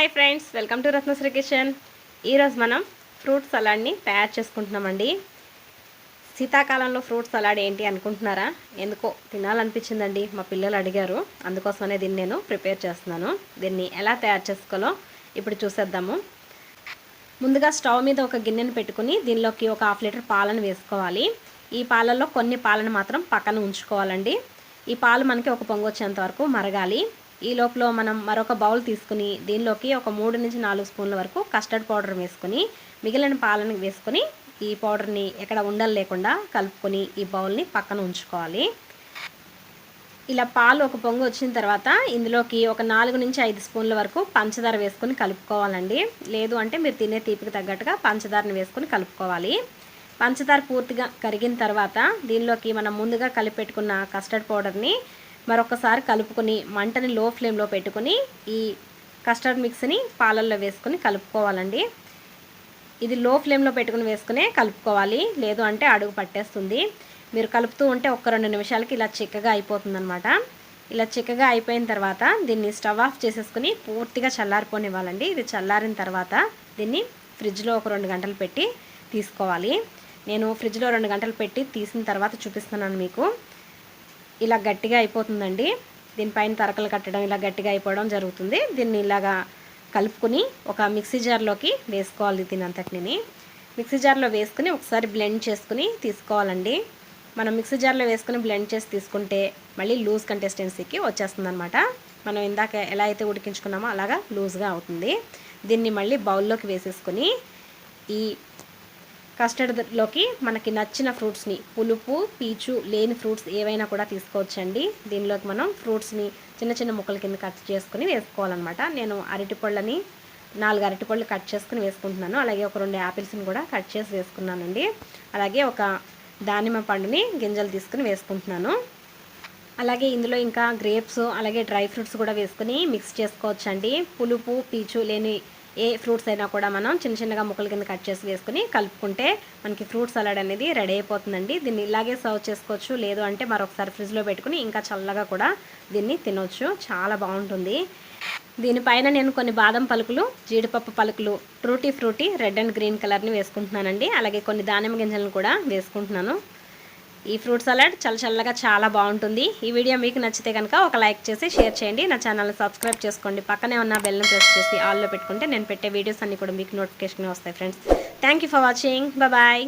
Hi friends, welcome to Ratnasri kitchen. ఈరోజు మనం fruit సలాడ్ని తయారు చేసుకుంటున్నామండి. శీతాకాలంలో ఫ్రూట్ సలాడ్ ఏంటి అనుకుంటున్నారా? ఎందుకో తినాలనిపించిందండి, మా పిల్లలు అడిగారు. అందుకోసమనే దీన్ని నేను ప్రిపేర్ చేస్తున్నాను. దీన్ని ఎలా తయారు చేసుకోవాలో ఇప్పుడు చూసేద్దాము. ముందుగా స్టవ్ మీద ఒక గిన్నెను పెట్టుకుని దీనిలోకి ఒక 1/2 లీటర్ పాలను వేసుకోవాలి. ఈ పాలల్లో కొన్ని పాలను మాత్రం పక్కన ఉంచుకోవాలండి. ఈ పాలు మనకి ఒక పొంగు వచ్చేంత వరకు మరగాలి. ఈ లోపల మనం మరొక బౌల్ తీసుకుని దీనిలోకి ఒక 3 నుంచి 4 స్పూన్ల వరకు కస్టర్డ్ పౌడర్ వేసుకొని మిగిలిన పాలను వేసుకొని ఈ పౌడర్ని ఎక్కడ ఉండలు లేకుండా కలుపుకొని ఈ బౌల్ని పక్కన ఉంచుకోవాలి. ఇలా పాలు ఒక పొంగు వచ్చిన తర్వాత ఇందులోకి ఒక 4 నుంచి 5 స్పూన్ల వరకు పంచదార వేసుకొని కలుపుకోవాలండి. లేదు అంటే మీరు తినే తీపికి తగ్గట్టుగా పంచదారని వేసుకొని కలుపుకోవాలి. పంచదార పూర్తిగా కరిగిన తర్వాత దీనిలోకి మనం ముందుగా కలిపెట్టుకున్న కస్టర్డ్ పౌడర్ని మరొకసారి కలుపుకొని మంటని లో ఫ్లేమ్లో పెట్టుకొని ఈ కస్టర్డ్ మిక్స్ని పాలల్లో వేసుకొని కలుపుకోవాలండి. ఇది లో ఫ్లేమ్లో పెట్టుకుని వేసుకునే కలుపుకోవాలి, లేదు అంటే అడుగు పట్టేస్తుంది. మీరు కలుపుతూ ఉంటే 1-2 నిమిషాలకి ఇలా చిక్కగా అయిపోతుందన్నమాట. ఇలా చిక్కగా అయిపోయిన తర్వాత దీన్ని స్టవ్ ఆఫ్ చేసేసుకుని పూర్తిగా చల్లారిపోనివ్వాలండి. ఇది చల్లారిన తర్వాత దీన్ని ఫ్రిడ్జ్లో ఒక 2 గంటలు పెట్టి తీసుకోవాలి. నేను ఫ్రిడ్జ్లో 2 గంటలు పెట్టి తీసిన తర్వాత చూపిస్తున్నాను మీకు. ఇలా గట్టిగా అయిపోతుందండి. దీనిపైన తరకలు కట్టడం ఇలా గట్టిగా అయిపోవడం జరుగుతుంది. దీన్ని ఇలాగా కలుపుకొని ఒక మిక్సీ జార్లోకి వేసుకోవాలి. దీనంతటిని మిక్సీ జార్లో వేసుకుని ఒకసారి బ్లెండ్ చేసుకుని తీసుకోవాలండి. మనం మిక్సీ జార్లో వేసుకుని బ్లెండ్ చేసి తీసుకుంటే మళ్ళీ లూజ్ కన్సిస్టెన్సీకి వచ్చేస్తుంది అనమాట. మనం ఇందాక ఎలా అయితే ఉడికించుకున్నామో అలాగా లూజ్గా అవుతుంది. దీన్ని మళ్ళీ బౌల్లోకి వేసేసుకొని ఈ కస్టర్డ్లోకి మనకి నచ్చిన ఫ్రూట్స్ని, పులుపు పీచు లేని ఫ్రూట్స్ ఏవైనా కూడా తీసుకోవచ్చండి. దీనిలోకి మనం ఫ్రూట్స్ని చిన్న చిన్న ముక్కల కింద కట్ చేసుకుని వేసుకోవాలన్నమాట. నేను అరటిపళ్ళని 4 అరటిపళ్ళు కట్ చేసుకుని వేసుకుంటున్నాను. అలాగే ఒక 2 యాపిల్స్ని కూడా కట్ చేసి వేసుకున్నానండి. అలాగే ఒక దానిమ్మ పండుని గింజలు తీసుకుని వేసుకుంటున్నాను. అలాగే ఇందులో ఇంకా గ్రేప్స్ అలాగే డ్రై ఫ్రూట్స్ కూడా వేసుకుని మిక్స్ చేసుకోవచ్చండి. పులుపు పీచు లేని ఏ ఫ్రూట్స్ అయినా కూడా మనం చిన్న చిన్నగా ముక్కల కింద కట్ చేసి వేసుకుని కలుపుకుంటే మనకి ఫ్రూట్ సలాడ్ అనేది రెడీ అయిపోతుందండి. దీన్ని ఇలాగే సర్వ్ చేసుకోవచ్చు, లేదు అంటే మరొకసారి ఫ్రిడ్జ్లో పెట్టుకుని ఇంకా చల్లగా కూడా దీన్ని తినొచ్చు. చాలా బాగుంటుంది. దీనిపైన నేను కొన్ని బాదం పలుకులు, జీడిపప్పు పలుకులు, ట్రూటీ ఫ్రూటీ రెడ్ అండ్ గ్రీన్ కలర్ని వేసుకుంటున్నానండి. అలాగే కొన్ని దానిమ్మ గింజలను కూడా వేసుకుంటున్నాను. ఈ ఫ్రూట్ సలాడ్ చల్లగా చాలా బాగుంటుంది. ఈ వీడియో మీకు నచ్చితే కనుక ఒక లైక్ చేసి షేర్ చేయండి. నా ఛానల్ని సబ్స్క్రైబ్ చేసుకోండి. పక్కనే ఉన్న బెల్ని ప్రెస్ చేసి ఆల్లో పెట్టుకుంటే నేను పెట్టే వీడియోస్ అన్నీ కూడా మీకు నోటిఫికేషన్ వస్తాయి friends. Thank you for watching. Bye.